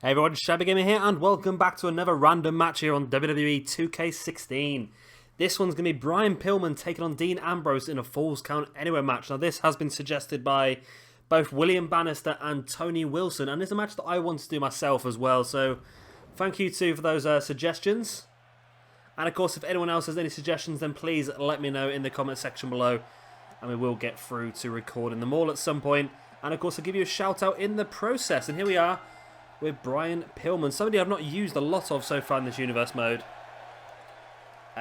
Hey everyone, Shabby Gamer here, and welcome back to another random match here on WWE 2K16. This one's going to be Brian Pillman taking on Dean Ambrose in a Falls Count Anywhere match. Now this has been suggested by both William Bannister and Tony Wilson, and it's a match that I want to do myself as well, so thank you two for those suggestions. And of course, if anyone else has any suggestions, then please let me know in the comment section below, and we will get through to recording them all at some point. And of course, I'll give you a shout out in the process, and here we are with Brian Pillman, somebody I've not used a lot of so far in this universe mode.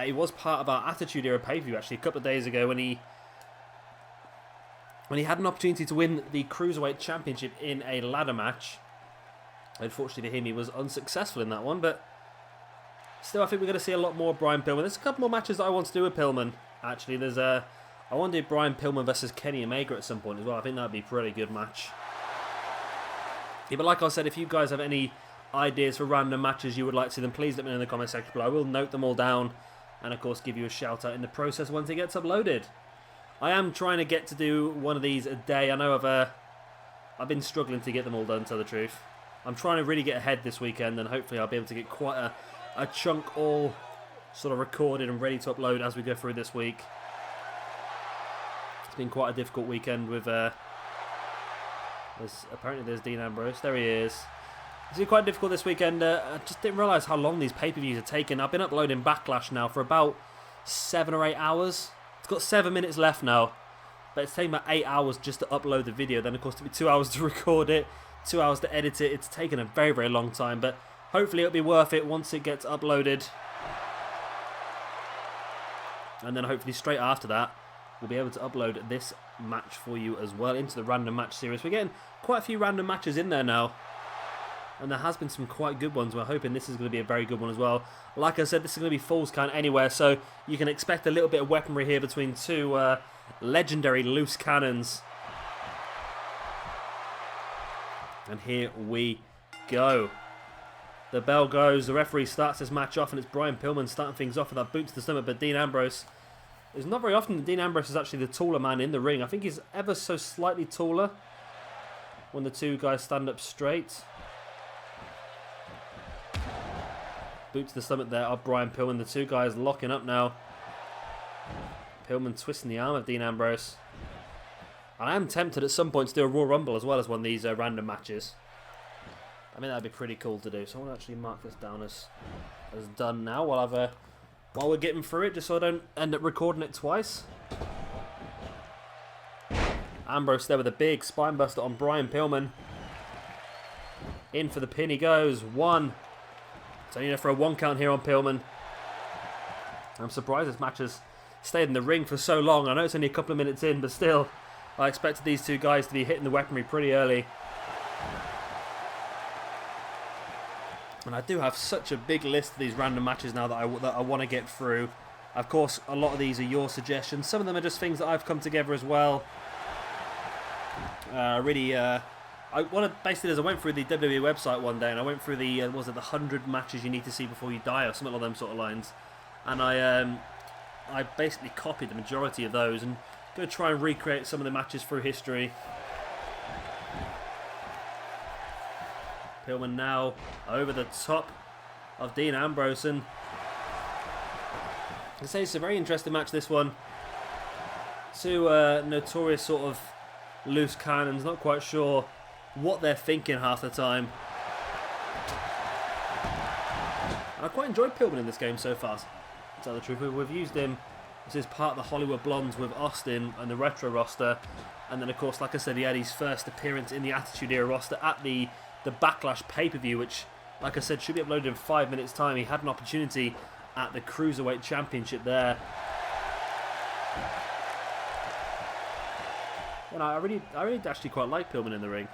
He was part of our Attitude Era pay-per-view actually a couple of days ago when he had an opportunity to win the Cruiserweight Championship in a ladder match. Unfortunately for him, he was unsuccessful in that one, but still I think we're going to see a lot more Brian Pillman. There's a couple more matches that I want to do with Pillman, actually. I want to do Brian Pillman versus Kenny Omega at some point as well. I think that would be a pretty good match. Yeah, but like I said, if you guys have any ideas for random matches you would like to see, then please let me know in the comment section below. I will note them all down and, of course, give you a shout out in the process once it gets uploaded. I am trying to get to do one of these a day. I know I've been struggling to get them all done, to tell the truth. I'm trying to really get ahead this weekend, and hopefully I'll be able to get quite a chunk all sort of recorded and ready to upload as we go through this week. It's been quite a difficult weekend with... apparently there's Dean Ambrose. There he is. It's been quite difficult this weekend. I just didn't realise how long these pay-per-views are taking. I've been uploading Backlash now for about 7 or 8 hours. It's got 7 minutes left now, but it's taking about 8 hours just to upload the video. Then of course it took me 2 hours to record it, 2 hours to edit it. It's taken a very, very long time, but hopefully it'll be worth it once it gets uploaded. And then hopefully straight after that, we'll be able to upload this match for you as well into the random match series. We're getting quite a few random matches in there now, and there has been some quite good ones. We're hoping this is going to be a very good one as well. Like I said, this is going to be Falls Count Anywhere, so you can expect a little bit of weaponry here between two legendary loose cannons. And here we go. The bell goes, the referee starts this match off, and it's Brian Pillman starting things off with that boot to the stomach, but Dean Ambrose... It's not very often that Dean Ambrose is actually the taller man in the ring. I think he's ever so slightly taller when the two guys stand up straight. Boot to the stomach there of Brian Pillman. The two guys locking up now. Pillman twisting the arm of Dean Ambrose. And I am tempted at some point to do a Royal Rumble as well as one of these random matches. I mean, that'd be pretty cool to do. So I want to actually mark this down as done now while we're getting through it, just so I don't end up recording it twice. Ambrose there with a big spine buster on Brian Pillman. In for the pin he goes. One. So you know, for a 1 count here on Pillman. I'm surprised this match has stayed in the ring for so long. I know it's only a couple of minutes in, but still, I expected these two guys to be hitting the weaponry pretty early. And I do have such a big list of these random matches now that I want to get through. Of course, a lot of these are your suggestions. Some of them are just things that I've come together as well. I went through the WWE website one day, and I went through the 100 matches you need to see before you die, or something along them sort of lines. And I basically copied the majority of those and going to try and recreate some of the matches through history. Pillman now over the top of Dean Ambrose, and I say it's a very interesting match, this one. Two notorious sort of loose cannons, not quite sure what they're thinking half the time. And I quite enjoyed Pillman in this game so far, to tell the truth. We've used him as part of the Hollywood Blondes with Austin and the Retro roster, and then of course, like I said, he had his first appearance in the Attitude Era roster at the Backlash pay-per-view, which, like I said, should be uploaded in 5 minutes time. He had an opportunity at the Cruiserweight Championship there. And I really actually quite like Pillman in the ring.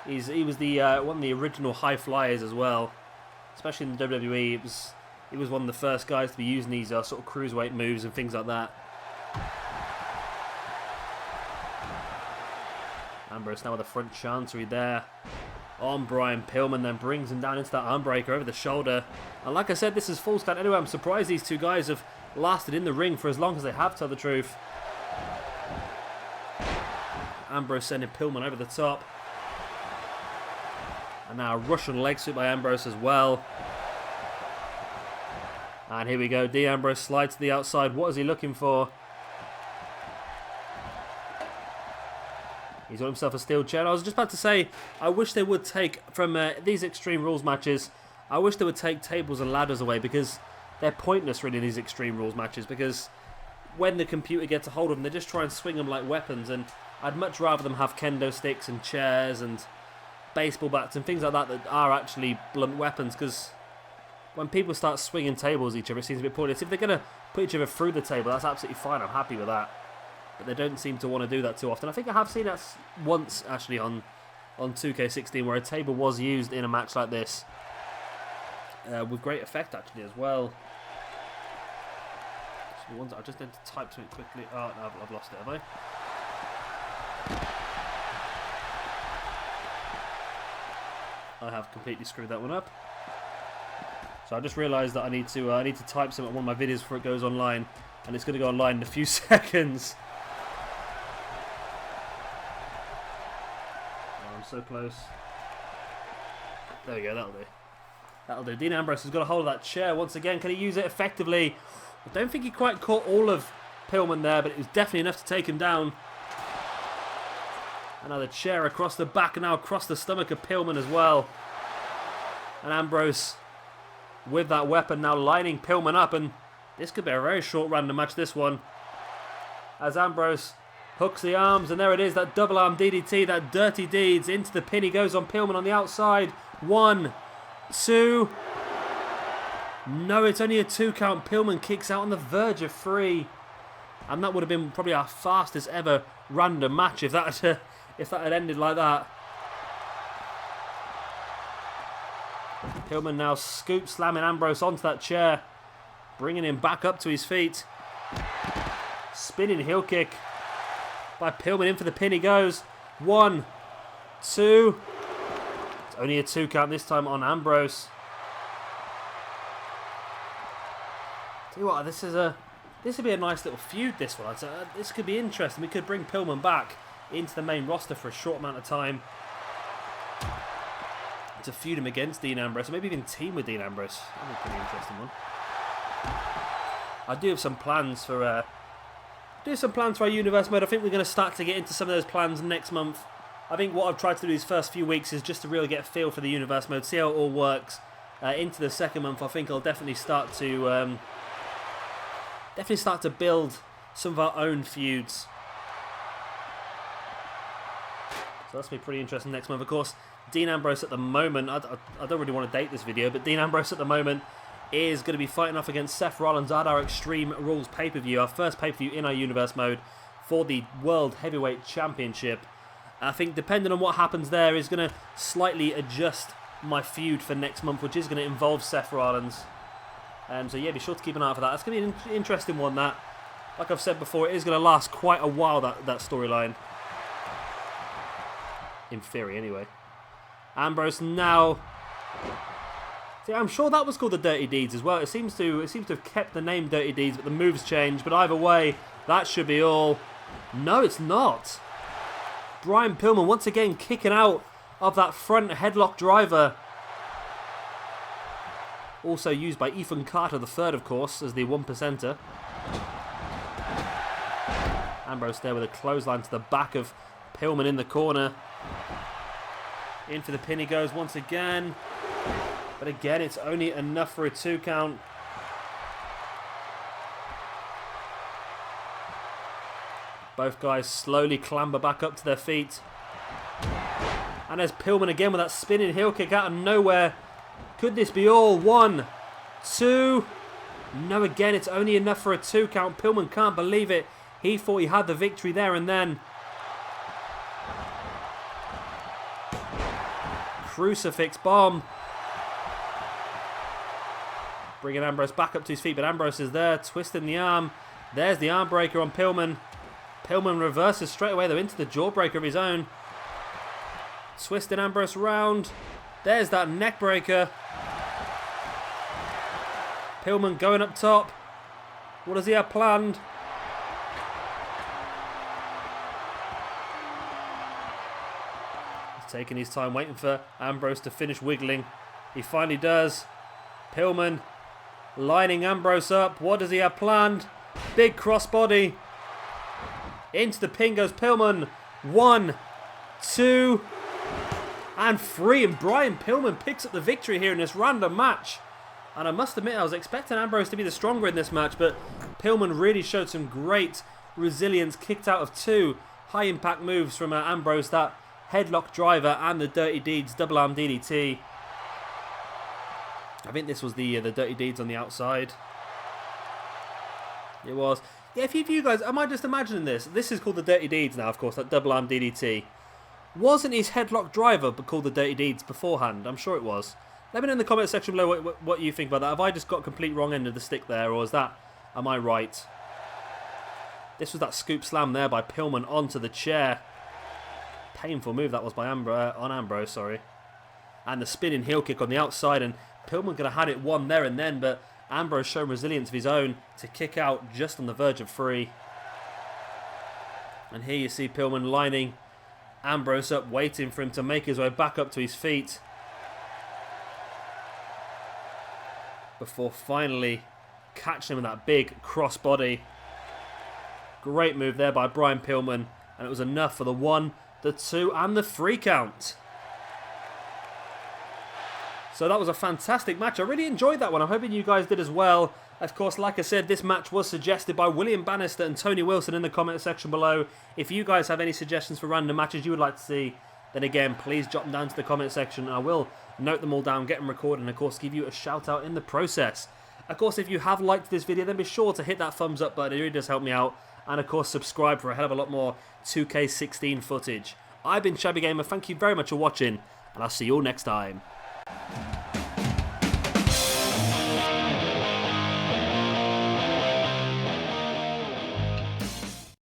He was the one of the original high flyers as well, especially in the WWE. He was one of the first guys to be using these sort of cruiserweight moves and things like that. Ambrose now with a front chancery there on Brian Pillman, then brings him down into that armbreaker over the shoulder. And like I said, this is Falls Count Anywhere. I'm surprised these two guys have lasted in the ring for as long as they have, to tell the truth. Ambrose sending Pillman over the top. And now a Russian leg sweep by Ambrose as well. And here we go. Dean Ambrose slides to the outside. What is he looking for? He's got himself a steel chair. I was just about to say, I wish they would take, from these Extreme Rules matches, I wish they would take tables and ladders away, because they're pointless really in these Extreme Rules matches, because when the computer gets a hold of them, they just try and swing them like weapons, and I'd much rather them have kendo sticks and chairs and baseball bats and things like that that are actually blunt weapons, because when people start swinging tables at each other, it seems a bit pointless. If they're going to put each other through the table, that's absolutely fine. I'm happy with that. But they don't seem to want to do that too often. I think I have seen that once, actually, on 2K16, where a table was used in a match like this. With great effect, actually, as well. I just need to type something quickly. Oh, no, I've lost it, have I? I have completely screwed that one up. So I just realised that I need to type something on one of my videos before it goes online, and it's going to go online in a few seconds. Oh, I'm so close. There we go. That'll do. That'll do. Dean Ambrose has got a hold of that chair once again. Can he use it effectively? I don't think he quite caught all of Pillman there, but it was definitely enough to take him down. Another chair across the back and now across the stomach of Pillman as well. And Ambrose with that weapon now lining Pillman up, and this could be a very short random match, this one. As Ambrose hooks the arms, and there it is, that double arm DDT, that dirty deeds into the pin. He goes on Pillman on the outside. 1, 2. No, it's only a 2 count. Pillman kicks out on the verge of 3. And that would have been probably our fastest ever random match if that had ended like that. Pillman now scoop slamming Ambrose onto that chair, bringing him back up to his feet. Spinning heel kick by Pillman. In for the pin he goes. 1, 2. It's only a 2 count this time on Ambrose. Tell you what, this would be a nice little feud, this one. This could be interesting. We could bring Pillman back into the main roster for a short amount of time to feud him against Dean Ambrose, or maybe even team with Dean Ambrose. That would be a pretty interesting one. I do have some plans for our universe mode. I think we're going to start to get into some of those plans next month. I think what I've tried to do these first few weeks is just to really get a feel for the universe mode, see how it all works. Into the second month, I think I'll definitely start to build some of our own feuds. So that's going to be pretty interesting next month. Of course, Dean Ambrose at the moment, I don't really want to date this video, but Dean Ambrose at the moment is going to be fighting off against Seth Rollins at our Extreme Rules pay-per-view, our first pay-per-view in our universe mode for the World Heavyweight Championship. I think depending on what happens there is going to slightly adjust my feud for next month, which is going to involve Seth Rollins. So yeah, be sure to keep an eye out for that. That's going to be an interesting one, that. Like I've said before, it is going to last quite a while, that storyline. In theory, anyway. Ambrose now. See, I'm sure that was called the Dirty Deeds as well. It seems to have kept the name Dirty Deeds, but the moves changed. But either way, that should be all. No, it's not. Brian Pillman once again kicking out of that front headlock driver. Also used by Ethan Carter III, of course, as the 1%er. Ambrose there with a clothesline to the back of Pillman in the corner. In for the pin he goes once again. But again, it's only enough for a 2 count. Both guys slowly clamber back up to their feet. And there's Pillman again with that spinning heel kick out of nowhere. Could this be all? 1, 2. No, again, it's only enough for a 2 count. Pillman can't believe it. He thought he had the victory there and then. Crucifix bomb. Bringing Ambrose back up to his feet, but Ambrose is there, twisting the arm. There's the arm breaker on Pillman. Pillman reverses straight away, though, into the jawbreaker of his own. Twisting Ambrose round. There's that neck breaker. Pillman going up top. What does he have planned? Taking his time, waiting for Ambrose to finish wiggling. He finally does. Pillman lining Ambrose up. What does he have planned? Big crossbody. Into the pin goes Pillman. 1, 2, and 3. And Brian Pillman picks up the victory here in this random match. And I must admit, I was expecting Ambrose to be the stronger in this match, but Pillman really showed some great resilience. Kicked out of 2 high-impact moves from Ambrose, that headlock driver and the Dirty Deeds double arm DDT. I think this was the Dirty Deeds on the outside. It was. Yeah, if you guys, am I just imagining this? This is called the Dirty Deeds now, of course, that double arm DDT. Wasn't his headlock driver but called the Dirty Deeds beforehand? I'm sure it was. Let me know in the comment section below what you think about that. Have I just got complete wrong end of the stick there, or is that, am I right? This was that scoop slam there by Pillman onto the chair. Painful move that was by Ambrose, sorry. And the spinning heel kick on the outside, and Pillman could have had it won there and then, but Ambrose showing resilience of his own to kick out just on the verge of 3. And here you see Pillman lining Ambrose up, waiting for him to make his way back up to his feet. Before finally catching him with that big crossbody. Great move there by Brian Pillman. And it was enough for the 1, the 2 and the 3 count. So that was a fantastic match. I really enjoyed that one. I'm hoping you guys did as well. Of course, like I said, this match was suggested by William Bannister and Tony Wilson in the comment section below. If you guys have any suggestions for random matches you would like to see, then again, please drop them down to the comment section. I will note them all down, get them recorded, and of course give you a shout out in the process. Of course, if you have liked this video, then be sure to hit that thumbs up button. It really does help me out. And of course, subscribe for a hell of a lot more 2K16 footage. I've been Shabby Gamer. Thank you very much for watching, and I'll see you all next time.